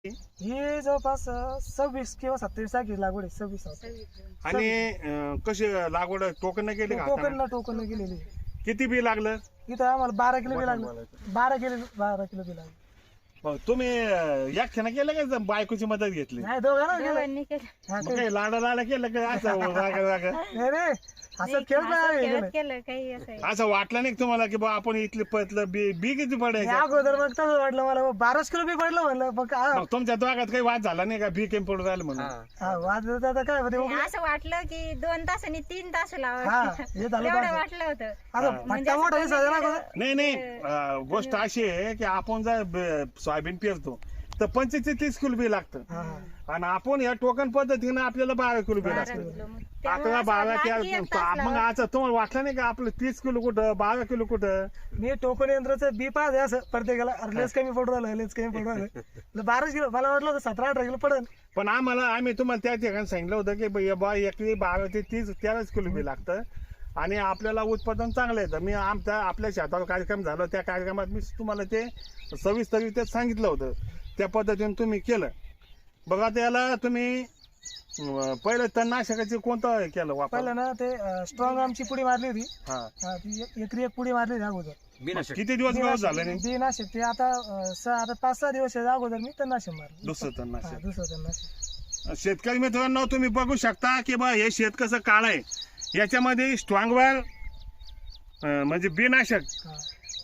ही जवळपास 26 किंवा 27 तारखेची लागवड आहे. 26 आणि कशी लागवड टोकन केली का हाताने? टोकन गेलेली. किती बी लागलं? इथं आम्हाला 12 किलो बी लागलं. 12 किलो बी लागलं. मग तुम्ही एकट्यानं केलं का बायकोची मदत घेतली? नाही, दोघांना गेलं. मग काही लाडा केलं का असं नाही रे, असं केलं. असं वाटलं नाही का तुम्हाला की बा आपण इथले पतलं बी किती पडायचं? अगोदर मग तसं वाटलं मला, 12 किलो बी पडलं म्हणलं. मग तुमच्या दोघात काही वाद झाला नाही का बी केम पडून राहिलं म्हणून? वाद आता काय होते, असं वाटलं की 2 तासांनी 3 तास हा लावा हे झालं. एवढं वाटलं होतं. असं फटका मोठा दिसायचा ना अगोदर. नाही गोष्ट अशी आहे की आपण जर सोयाबीन पेरतो तर 25-30 किलो बी लागतं, आणि आपण या टोकन पद्धतीनं आपल्याला 12 किलो बी लागतं. आता 12 मग आज तुम्हाला वाटलं नाही का आपलं 30 किलो कुठं 12 किलो कुठं? मी टोकन यंत्राचं बी पाहते असं प्रत्येकाला, लेस कमी पडू राहिलं, लेस कमी पडू राहिलं. 12 किलो मला वाटलं होतं 17-18 किलो पडेल. पण आम्ही तुम्हाला त्या ठिकाणी सांगितलं होतं की बा एकरी 12 ते 13 किलो बी लागतं आणि आपल्याला उत्पादन चांगलं येतं. मी आपल्या शेतावर कार्यक्रम झाला, त्या कार्यक्रमात मी तुम्हाला ते सविस्तर सांगितलं होतं. त्या पद्धतीने तुम्ही केलं. बघा त्याला तुम्ही पहिलं तणनाशकाची कोणतं केलं वापर? पहिलं ना ते स्ट्रॉंग आमची पुडी मारली होती. हा, ती एकरी एक पुडी मारली होती अगोदर. किती दिवस व्यवस्थ झालं नाही? बीनाशक ते आता 5-6 दिवस अगोदर मी तणनाशक मारलं. दुसरं तणनाशक. दुसरं तणनाशक. शेतकरी मित्रांनो, तुम्ही बघू शकता की बा हे शेत कसं काळ आहे. याच्यामध्ये स्ट्रॉंगवेल म्हणजे बीनाशक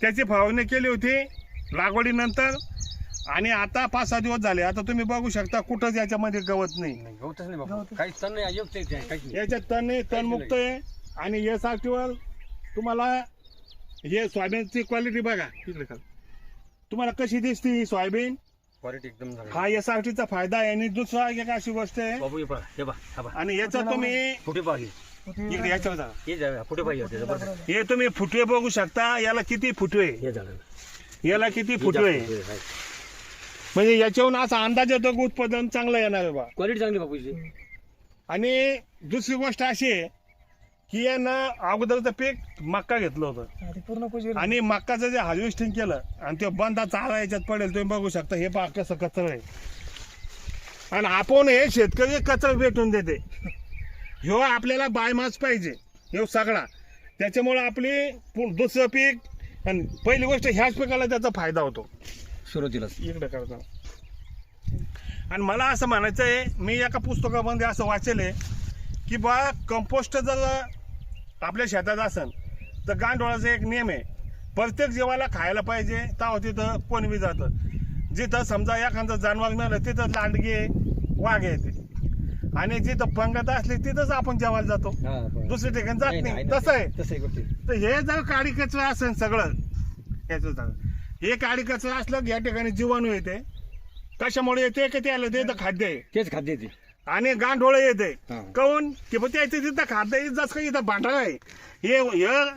त्याची फवारणी केली होती लागवडीनंतर, आणि आता 5-6 दिवस झाले. आता तुम्ही बघू शकता कुठंच याच्यामध्ये गवत नाही. याच्यात तण नाही, तणमुक्त आहे. आणि हे साठीवर तुम्हाला हे सोयाबीनची क्वालिटी बघा तिकडे खाली तुम्हाला कशी दिसते ही सोयाबीन क्वालिटी एकदम चांगली. हा एसआरटीचा फायदा आहे. आणि दुसरा एक अशी गोष्ट आहे, आणि याचा तुम्ही फुटे पाहिजे इकडे याच्यावर जा. हे फुटे पाहिजे. हे तुम्ही फुटवे बघू शकता. याला किती फुटवे, हे झालं याला किती फुटवे, म्हणजे याच्यावरून असा अंदाज येतो की उत्पादन चांगलं येणार आहे बा. क्वालिटी चांगली बापूची. आणि दुसरी गोष्ट अशी आहे की यानं अगोदरचं पीक मक्का घेतलं होतं, पूर्ण पुजी आणि मक्काचं जे हार्वेस्टिंग केलं आणि ते बंदा चारा याच्यात पडेल. तुम्ही बघू शकता हे पहा कसं कचरा आहे. आणि आपण हे शेतकरी कचरा भेटून देते. ह्यो आपल्याला बायमास पाहिजे ह्यो सगळा. त्याच्यामुळे आपली दुसरं पीक आणि पहिली गोष्ट ह्याच पिकाला त्याचा फायदा होतो सुरुवातीला इकडे करता. आणि मला असं म्हणायचं आहे, मी एका पुस्तकामध्ये असं वाचले की बा कंपोस्ट जर आपल्या शेतात असेल तर गांडोळाचा एक नियम आहे, प्रत्येक जीवाला खायला पाहिजे. तेव्हा तिथं कोणबी जातं. जिथं समजा एखादं जनावर मिळालं तिथं लांडगे वाघ येते, आणि जिथं पंगत असली तिथंच आपण जेवायला जातो, दुसऱ्या ठिकाणी जात नाही. तसं आहे. तर हे जर काडी कचरा असेल सगळं याचं, हे काडी कचरा असलं या ठिकाणी जीवाणू येते. कशामुळे येते की त्याला ते खाद्य आहे, तेच खाद्य ते. आणि गांडोळ येते. काऊन की त्याचं तिथं खाद्य जसं काही इथं भांडारा आहे. हे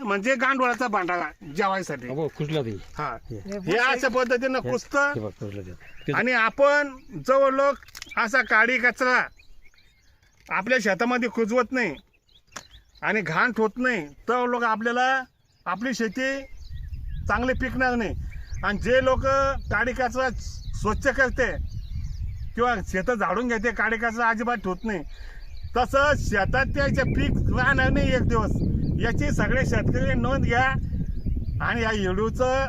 म्हणजे गांडोळाचा भांडारा जेवायसाठी. हा, हे अशा पद्धतीनं कुसतं. आणि आपण जवळ लोक असा काडी कचरा आपल्या शेतामध्ये कुजवत नाही आणि घाण ठेवत नाही, तर लोक आपल्याला आपली शेती चांगली पिकणार नाही. आणि जे लोक काडी कचरा स्वच्छ करते किंवा शेतं झाडून घेते, काडी कचरा अजिबात ठेवत नाही, तसं शेतात त्याचे पीक राहणार नाही एक दिवस. याची सगळे शेतकरी नोंद घ्या आणि या व्हिडिओचं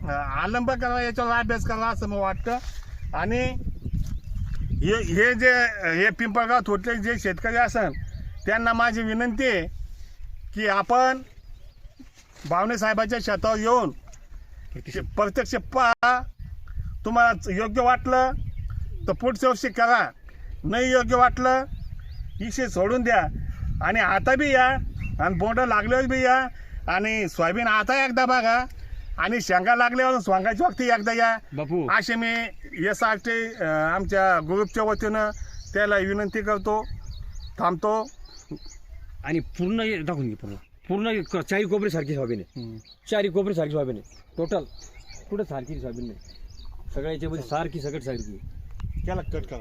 अवलंब करा, याच्यावर अभ्यास करा असं मला वाटतं. आणि हे जे हे पिंपळगाव थोटले जे शेतकरी असन त्यांना माझी विनंती आहे की आपण भावने साहेबाच्या शेतावर येऊन प्रत्यक्ष पहा. तुम्हाला योग्य वाटलं तर पुढच्या वर्षी करा, नाही योग्य वाटलं इशे सोडून द्या. आणि आता बी या, आणि बोंडं लागल्यावर बी या, आणि सोयाबीन आता एकदा बघा, आणि शेंगा लागल्यावर सोंगाची वक्ती एकदा या बापू. असे मी यासाठी आमच्या ग्रुपच्या वतीनं त्याला विनंती करतो. थांबतो. आणि पूर्ण दाखवून घे. पूर्ण चारी कोपरी सारखी सोयाबीन आहे. चारी कोपरी सारखी सोयाबीन आहे. टोटल कुठं सारखी सोयाबीन नाही. सगळ्या याच्यामध्ये सारखी सगळं सारखी. त्याला कट करा.